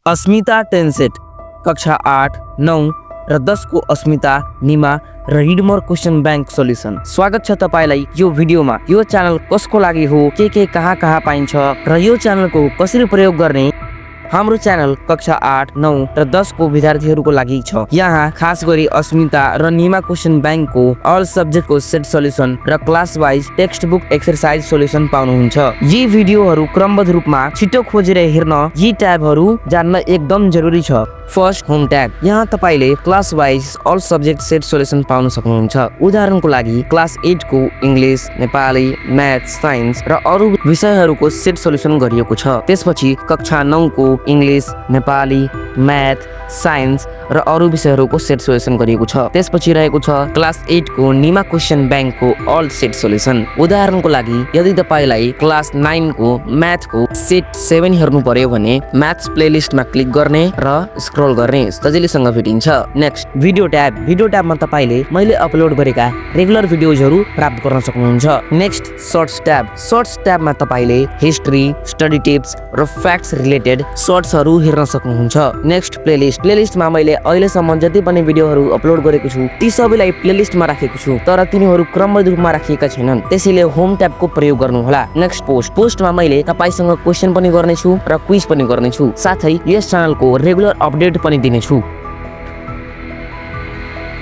अस्मिता Tencent कक्षा 8, 9 र 10 को अस्मिता नीमा रीडमोर क्वेशन बैंक सोल्युसन। स्वागत छ तपाईलाई यो भिडियोमा। यो च्यानल कसको लागि हो, के कहाँ पाइन्छ र यो च्यानलको कसरी प्रयोग गर्ने। हाम्रो च्यानल कक्षा 8, 9 र 10 को विद्यार्थीहरूको लागि छ। यहाँ खास गरी अस्मिता र नीमा क्वेशन बैंकको अल सब्जेक्टको सेट सोल्युसन र class wise text book exercise solution पाउनुहुन्छ। यी भिडियोहरू क्रमबद्ध रूपमा छिटो खोजेर हेर्न यी ट्याबहरू जान्न एकदम जरुरी छ। First, home tab. यहाँ तपाईले class wise all subject set solution पाउन सक्नुहुन्छ। उदाहरणको लागि क्लास 8 को इंग्लिश, नेपाली, म्याथ, साइन्स र अरू विषयहरूको सेट सोल्युसन गरिएको छ। त्यसपछि कक्षा 9 को इंग्लिश, नेपाली, म्याथ, साइन्स र अरू विषयहरूको सेट सोल्युसन गरिएको छ। त्यसपछि रहेको छ क्लास 8 को नीमा क्वेशन बैंकको अल सेट सोल्युसन। उदाहरणको लागि यदि तपाईलाई क्लास 9 को म्याथको सेट 7 हेर्नु पर्यो भने म्याथ्स प्लेलिस्टमा क्लिक गर्ने र स्क्रल गर्ने सजिलैसँग भेटिन्छ। Next, video tab. भिडियो ट्याबमा तपाईले मैले अपलोड गरेका रेगुलर भिडियोजहरू प्राप्त गर्न सक्नुहुन्छ। Next, shorts tab. सर्ट्स ट्याबमा तपाईले हिस्ट्री, स्टडी टिप्स र फ्याक्ट्स रिलेटेड सर्ट्सहरू हेर्न सक्नुहुन्छ। Next, playlist. प्लेलिस्टमा मैले अहिलेसम्म जति पनि भिडियोहरू अपलोड गरेको छु ती सबैलाई प्लेलिस्टमा राखेको छु, तर तिनीहरू क्रमबद्ध रूपमा राखिएका छैनन्, त्यसैले होम ट्याबको प्रयोग गर्नुहोला। Next, post. पोस्टमा मैले तपाईसँग क्वेशन पनि गर्नेछु र क्विज पनि गर्नेछु, साथै यस च्यानलको रेगुलर अपडेट पनि दिनेछु।